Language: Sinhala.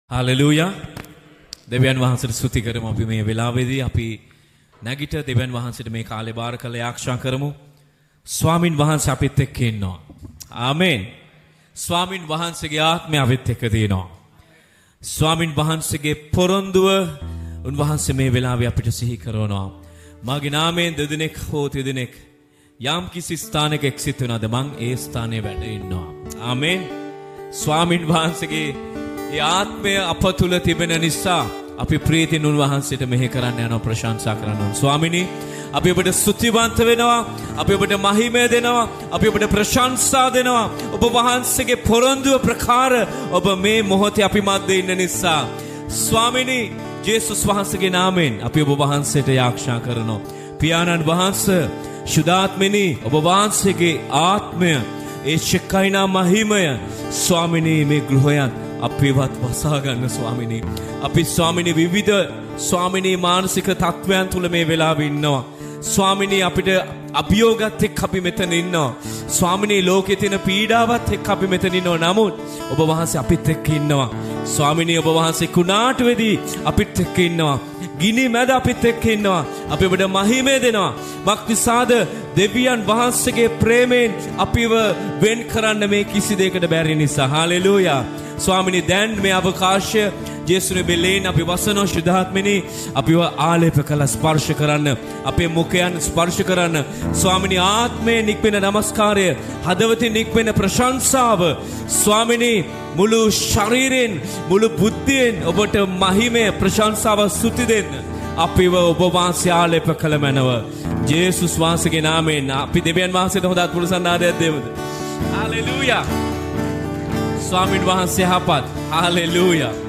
හාලෙලූයා. දෙවියන් වහන්සේට ස්තුති කරමු. අපි මේ වෙලාවේදී අපි නැගිට දෙවියන් වහන්සේට මේ කාලේ බාර කළ ආරක්ෂා කරමු. ස්වාමින් වහන්සේ අපිත් එක්ක ඉන්නවා. ආමේන්. ස්වාමින් වහන්සේගේ ආත්මය අපිත් එක්ක තියෙනවා. ස්වාමින් වහන්සේගේ පොරොන්දුව උන්වහන්සේ මේ වෙලාවේ අපිට සිහි කරනවා. මාගේ නාමයෙන් දෙදෙනෙක් හෝ තිදෙනෙක් යම් කිසි ස්ථානයක එක්සිත වෙනද මං ඒ ස්ථානයේ වැඩ ඉන්නවා. ආමේන්. ස්වාමින් වහන්සේගේ ඒ ආත්මය අප තුල තිබෙන නිසා අපි ප්‍රීතියෙන් උන්වහන්සේට මෙහෙ කරන්න යනවා, ප්‍රශංසා කරන්න ඕන. ස්වාමිනී, අපි ඔබට ස්තුතිවන්ත වෙනවා, අපි ඔබට මහිමය දෙනවා, අපි ඔබට ප්‍රශංසා දෙනවා. ඔබ වහන්සේගේ පොරොන්දුව ප්‍රකාර ඔබ මේ මොහොතේ අපි මැද්දේ ඉන්න නිසා ස්වාමිනී ජේසුස් වහන්සේගේ නාමයෙන් අපි ඔබ වහන්සේට යාක්ෂා කරනවා. පියාණන් වහන්සේ, සුදාත්මිනී, ඔබ වහන්සේගේ ආත්මය, ඒ ශෙකයිනා මහිමය ස්වාමිනී මේ ගෘහයන් අපිවත් වසා ගන්න ස්වාමිනී. අපි ස්වාමිනී විවිධ ස්වාමිනී මානසික තත්වයන් තුල මේ වෙලාවේ ඉන්නවා. ස්වාමිනී අපිට අභියෝගات එක්ක අපි මෙතන ඉන්නවා. ස්වාමිනී ලෝකේ තියෙන පීඩාවත් එක්ක අපි මෙතන ඉන්නවා. නමුත් ඔබ වහන්සේ අපිත් එක්ක ඉන්නවා. ස්වාමිනී ඔබ වහන්සේ කුණාටුවේදී අපිත් එක්ක ඉන්නවා. ගිනි මැද අපිත් එක්ක ඉන්නවා. අපි ඔබට මහිමය දෙනවා. මක්නිසාද දෙවියන් වහන්සේගේ ප්‍රේමයෙන් අපිව වෙන් කරන්න මේ කිසි දෙයකට බැරි නිසා. හාලෙලූයා. ස්වාමිනී දැන් මේ අවකාශය ජේසුනේ බෙලෙන් අපි වසනෝ ශුද්ධාත්මිනී අපිව ආලේප කළ ස්පර්ශ කරන්න, අපේ මුඛයන් ස්පර්ශ කරන්න. ස්වාමිනී ආත්මේ නික්මෙන නමස්කාරය, හදවතින් නික්මෙන ප්‍රශංසාව ස්වාමිනී මුළු ශරීරයෙන් මුළු බුද්ධියෙන් ඔබට මහිමය ප්‍රශංසාව ස්තුති දෙන්න අපිව ඔබ වහන්සේ ආලේප කළ මැනව ජේසුස් වහන්සේගේ නාමයෙන් අපි දෙවියන් වහන්සේට හොඳ අත්පුරුසන්නාදයක් දෙමුද? හාලෙලූයා. ස්වාමින් වහන්සේ හපත්. හාලෙලූයා.